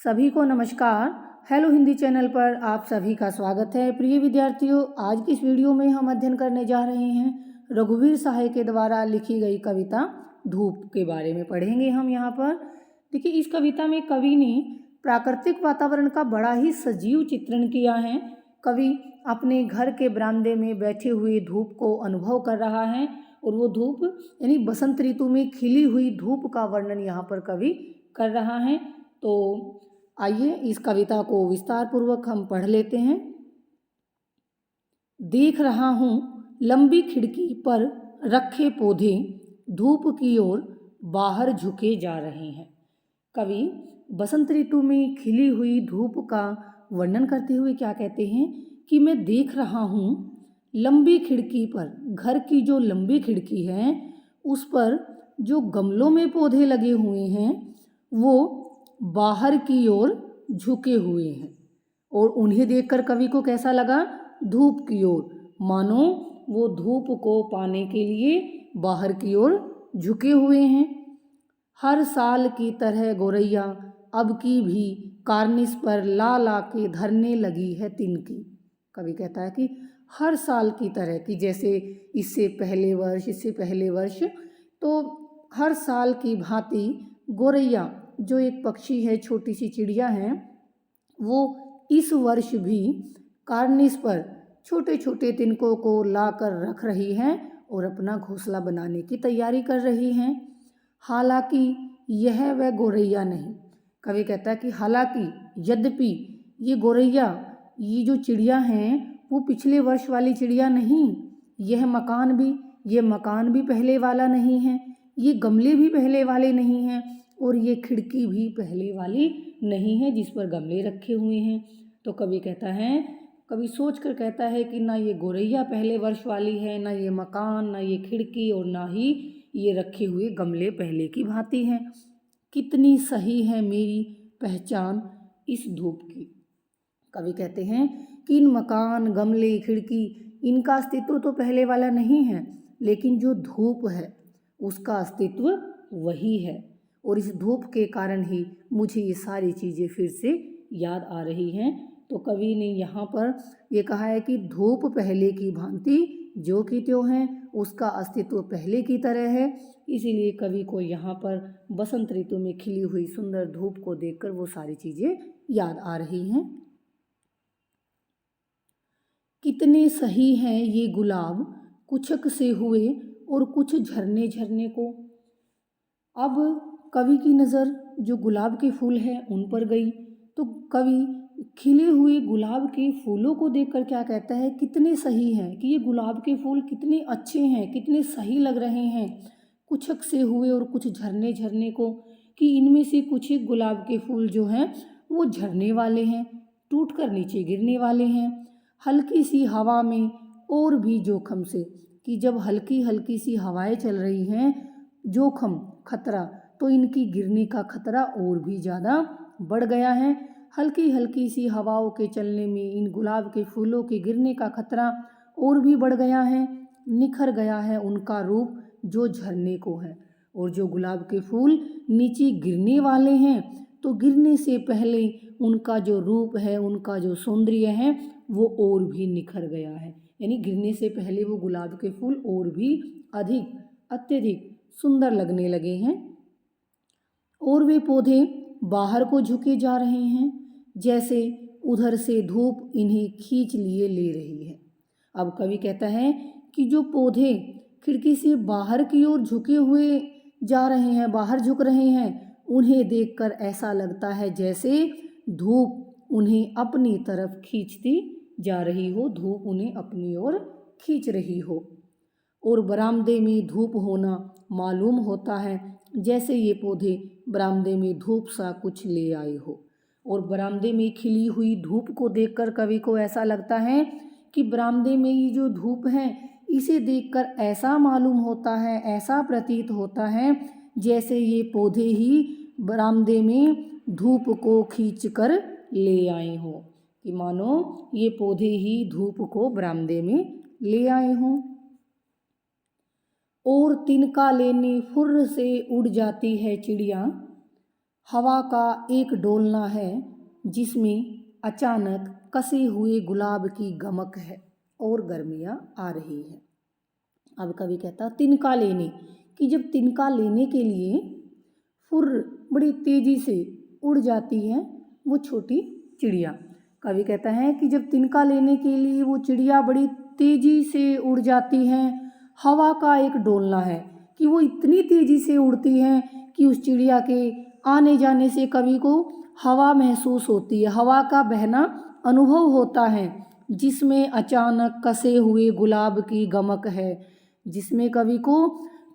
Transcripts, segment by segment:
सभी को नमस्कार। हेलो हिंदी चैनल पर आप सभी का स्वागत है। प्रिय विद्यार्थियों, आज की इस वीडियो में हम अध्ययन करने जा रहे हैं रघुवीर सहाय के द्वारा लिखी गई कविता धूप के बारे में पढ़ेंगे हम यहाँ पर। देखिए, इस कविता में कवि ने प्राकृतिक वातावरण का बड़ा ही सजीव चित्रण किया है। कवि अपने घर के बरामदे में बैठे हुए धूप को अनुभव कर रहा है और वो धूप यानी बसंत ऋतु में खिली हुई धूप का वर्णन यहाँ पर कवि कर रहा है। तो आइए इस कविता को विस्तार पूर्वक हम पढ़ लेते हैं। देख रहा हूँ लंबी खिड़की पर रखे पौधे धूप की ओर बाहर झुके जा रहे हैं। कवि बसंत ऋतु में खिली हुई धूप का वर्णन करते हुए क्या कहते हैं कि मैं देख रहा हूँ लंबी खिड़की पर, घर की जो लंबी खिड़की है उस पर जो गमलों में पौधे लगे हुए हैं वो बाहर की ओर झुके हुए हैं और उन्हें देखकर कवि को कैसा लगा? धूप की ओर, मानो वो धूप को पाने के लिए बाहर की ओर झुके हुए हैं। हर साल की तरह गोरैया अब की भी कार्निस पर ला ला के धरने लगी है तिनकी। कवि कहता है कि हर साल की तरह की, जैसे इससे पहले वर्ष तो हर साल की भांति गोरैया जो एक पक्षी है, छोटी सी चिड़िया है, वो इस वर्ष भी कार्निस पर छोटे छोटे तिनकों को लाकर रख रही हैं और अपना घोंसला बनाने की तैयारी कर रही हैं। हालांकि यह वह गोरैया नहीं। कवि कहता है कि हालांकि, यद्यपि ये गोरैया, ये जो चिड़िया हैं वो पिछले वर्ष वाली चिड़िया नहीं। यह मकान भी पहले वाला नहीं है, ये गमले भी पहले वाले नहीं हैं और ये खिड़की भी पहले वाली नहीं है जिस पर गमले रखे हुए हैं। तो कवि सोच कर कहता है कि ना ये गोरैया पहले वर्ष वाली है, ना ये मकान, ना ये खिड़की और ना ही ये रखे हुए गमले पहले की भांति हैं। कितनी सही है मेरी पहचान इस धूप की। कवि कहते हैं कि इन मकान, गमले, खिड़की, इनका अस्तित्व तो पहले वाला नहीं है, लेकिन जो धूप है उसका अस्तित्व वही है और इस धूप के कारण ही मुझे ये सारी चीज़ें फिर से याद आ रही हैं। तो कवि ने यहाँ पर ये कहा है कि धूप पहले की भांति जो कि त्यों है, उसका अस्तित्व पहले की तरह है। इसीलिए कवि को यहाँ पर बसंत ऋतु में खिली हुई सुंदर धूप को देखकर वो सारी चीज़ें याद आ रही हैं। कितने सही हैं ये गुलाब कुछक से हुए और कुछ झरने झरने को। अब कवि की नज़र जो गुलाब के फूल हैं उन पर गई तो कवि खिले हुए गुलाब के फूलों को देखकर क्या कहता है, कितने सही हैं, कि ये गुलाब के फूल कितने अच्छे हैं, कितने सही लग रहे हैं। कुछक से हुए और कुछ झरने झरने को, कि इनमें से कुछ एक गुलाब के फूल जो हैं वो झरने वाले हैं, टूटकर नीचे गिरने वाले हैं। हल्की सी हवा में और भी जोखम से, कि जब हल्की हल्की सी हवाएं चल रही हैं, जोखम, खतरा, तो इनकी गिरने का खतरा और भी ज़्यादा बढ़ गया है। हल्की हल्की सी हवाओं के चलने में इन गुलाब के फूलों के गिरने का खतरा और भी बढ़ गया है। निखर गया है उनका रूप जो झरने को है, और जो गुलाब के फूल नीचे गिरने वाले हैं तो गिरने से पहले उनका जो रूप है, उनका जो सौंदर्य है वो और भी निखर गया है। यानी गिरने से पहले वो गुलाब के फूल और भी अत्यधिक सुंदर लगने लगे हैं। और वे पौधे बाहर को झुके जा रहे हैं, जैसे उधर से धूप इन्हें खींच लिए ले रही है। अब कवि कहता है कि जो पौधे खिड़की से बाहर की ओर झुके हुए जा रहे हैं, बाहर झुक रहे हैं, उन्हें देखकर ऐसा लगता है जैसे धूप उन्हें अपनी तरफ खींचती जा रही हो, धूप उन्हें अपनी ओर खींच रही हो। और बरामदे में धूप होना मालूम होता है जैसे ये पौधे बरामदे में धूप सा कुछ ले आए हो। और बरामदे में खिली हुई धूप को देखकर कवि को ऐसा लगता है कि बरामदे में ये जो धूप है इसे देखकर ऐसा मालूम होता है, ऐसा प्रतीत होता है जैसे ये पौधे ही बरामदे में धूप को खींच कर ले आए हों, कि मानो ये पौधे ही धूप को बरामदे में ले आए हों। और तिनका लेने फुर्र से उड़ जाती है चिड़िया, हवा का एक डोलना है जिसमें अचानक कसे हुए गुलाब की गमक है और गर्मियाँ आ रही हैं। अब कवि कहता तिनका लेने, कि जब तिनका लेने के लिए फुर बड़ी तेजी से उड़ जाती है वो छोटी चिड़िया। कवि कहता है कि जब तिनका लेने के लिए वो चिड़िया बड़ी तेजी से उड़ जाती हैं, हवा का एक डोलना है, कि वो इतनी तेजी से उड़ती हैं कि उस चिड़िया के आने जाने से कवि को हवा महसूस होती है, हवा का बहना अनुभव होता है, जिसमें अचानक कसे हुए गुलाब की गमक है, जिसमें कवि को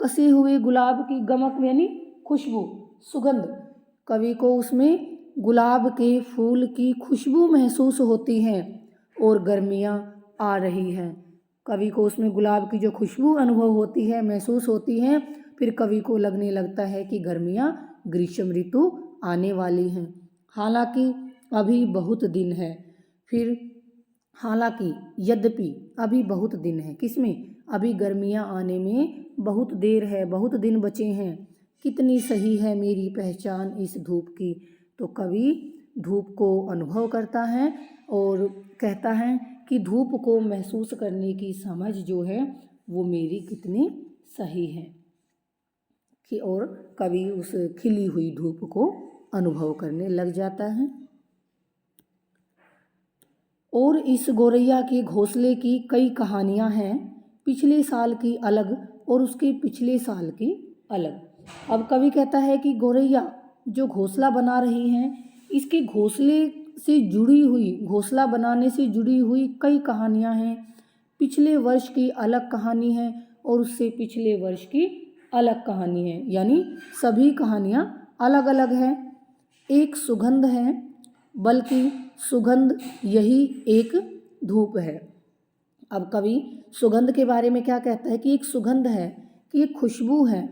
कसे हुए गुलाब की गमक यानी खुशबू, सुगंध, कवि को उसमें गुलाब के फूल की खुशबू महसूस होती है और गर्मियाँ आ रही हैं। कवि को उसमें गुलाब की जो खुशबू अनुभव होती है, महसूस होती है, फिर कवि को लगने लगता है कि गर्मियाँ, ग्रीष्म ऋतु आने वाली हैं। हालांकि अभी बहुत दिन है, फिर हालांकि यद्यपि अभी बहुत दिन है, किसमें, अभी गर्मियाँ आने में बहुत देर है, बहुत दिन बचे हैं। कितनी सही है मेरी पहचान इस धूप की। तो कवि धूप को अनुभव करता है और कहता है कि धूप को महसूस करने की समझ जो है वो मेरी कितनी सही है, कि और कवि उस खिली हुई धूप को अनुभव करने लग जाता है। और इस गौरैया के घोंसले की कई कहानियां हैं, पिछले साल की अलग और उसके पिछले साल की अलग। अब कवि कहता है कि गौरैया जो घोंसला बना रही हैं, इसके घोंसले से जुड़ी हुई, घोंसला बनाने से जुड़ी हुई कई कहानियां हैं। पिछले वर्ष की अलग कहानी है और उससे पिछले वर्ष की अलग कहानी है, यानी सभी कहानियां अलग अलग हैं। एक सुगंध है, बल्कि सुगंध यही एक धूप है। अब कवि सुगंध के बारे में क्या कहता है कि एक सुगंध है, कि एक खुशबू है,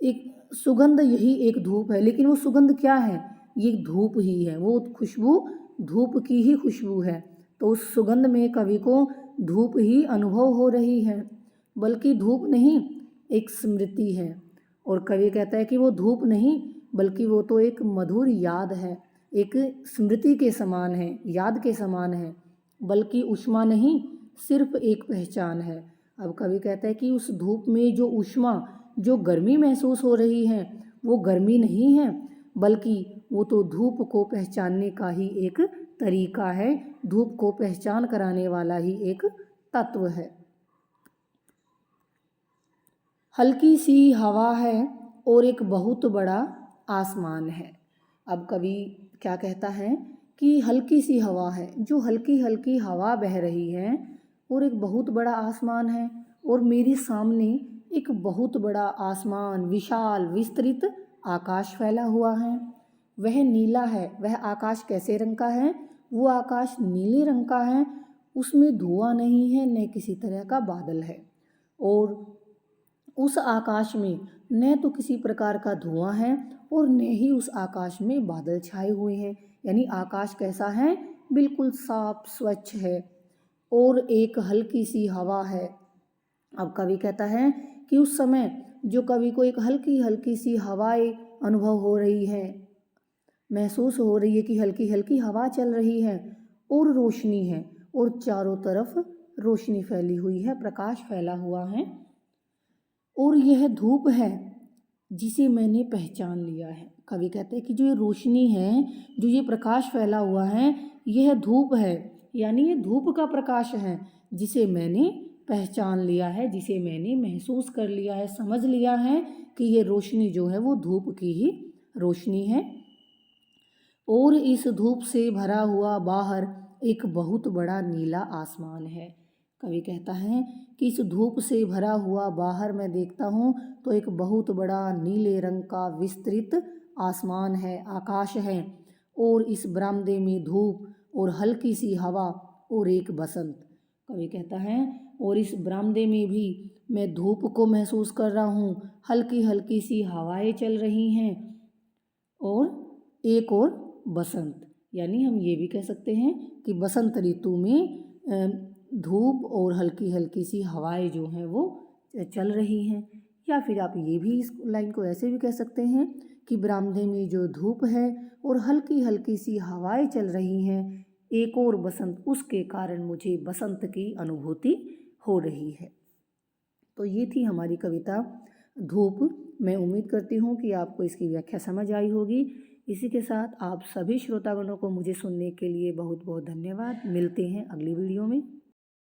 एक सुगंध यही एक धूप है। लेकिन वो सुगंध क्या है, ये धूप ही है, वो खुशबू धूप की ही खुशबू है। तो उस सुगंध में कवि को धूप ही अनुभव हो रही है, बल्कि धूप नहीं, एक स्मृति है। और कवि कहता है कि वो धूप नहीं, बल्कि वो तो एक मधुर याद है, एक स्मृति के समान है, याद के समान है, बल्कि ऊष्मा नहीं, सिर्फ एक पहचान है। अब कवि कहता है कि उस धूप में जो ऊष्मा, जो गर्मी महसूस हो रही है, वो गर्मी नहीं है, बल्कि वो तो धूप को पहचानने का ही एक तरीका है, धूप को पहचान कराने वाला ही एक तत्व है। हल्की सी हवा है और एक बहुत बड़ा आसमान है। अब कवि क्या कहता है कि हल्की सी हवा है, जो हल्की हल्की हवा बह रही है, और एक बहुत बड़ा आसमान है, और मेरे सामने एक बहुत बड़ा आसमान, विशाल विस्तृत आकाश फैला हुआ है। वह नीला है। वह आकाश कैसे रंग का है, वो आकाश नीले रंग का है, उसमें धुआं नहीं है, न किसी तरह का बादल है। और उस आकाश में न तो किसी प्रकार का धुआं है और न ही उस आकाश में बादल छाए हुए हैं, यानी आकाश कैसा है, बिल्कुल साफ स्वच्छ है और एक हल्की सी हवा है। अब कवि कहता है कि उस समय जो कवि को एक हल्की हल्की सी हवाएं अनुभव हो रही है, महसूस हो रही है कि हल्की हल्की हवा चल रही है और रोशनी है, और चारों तरफ रोशनी फैली हुई है, प्रकाश फैला हुआ है, और यह धूप है जिसे मैंने पहचान लिया है। कवि कहते हैं कि जो ये रोशनी है, जो ये प्रकाश फैला हुआ है, यह धूप है, यानी ये धूप का प्रकाश है जिसे मैंने पहचान लिया है, जिसे मैंने महसूस कर लिया है, समझ लिया है कि ये रोशनी जो है वो धूप की ही रोशनी है। और इस धूप से भरा हुआ बाहर एक बहुत बड़ा नीला आसमान है। कवि कहता है कि इस धूप से भरा हुआ बाहर मैं देखता हूँ तो एक बहुत बड़ा नीले रंग का विस्तृत आसमान है, आकाश है, और इस बरामदे में धूप और हल्की सी हवा और एक बसंत। कवि कहता है और इस बरामदे में भी मैं धूप को महसूस कर रहा हूँ, हल्की हल्की सी हवाएं चल रही हैं, और एक और बसंत, यानी हम ये भी कह सकते हैं कि बसंत ऋतु में धूप और हल्की हल्की सी हवाएं जो हैं वो चल रही हैं। या फिर आप ये भी इस लाइन को ऐसे भी कह सकते हैं कि बरामदे में जो धूप है और हल्की हल्की सी हवाएं चल रही हैं, एक और बसंत, उसके कारण मुझे बसंत की अनुभूति हो रही है। तो ये थी हमारी कविता धूप। मैं उम्मीद करती हूँ कि आपको इसकी व्याख्या समझ आई होगी। इसी के साथ आप सभी श्रोतागणों को मुझे सुनने के लिए बहुत बहुत धन्यवाद। मिलते हैं अगली वीडियो में।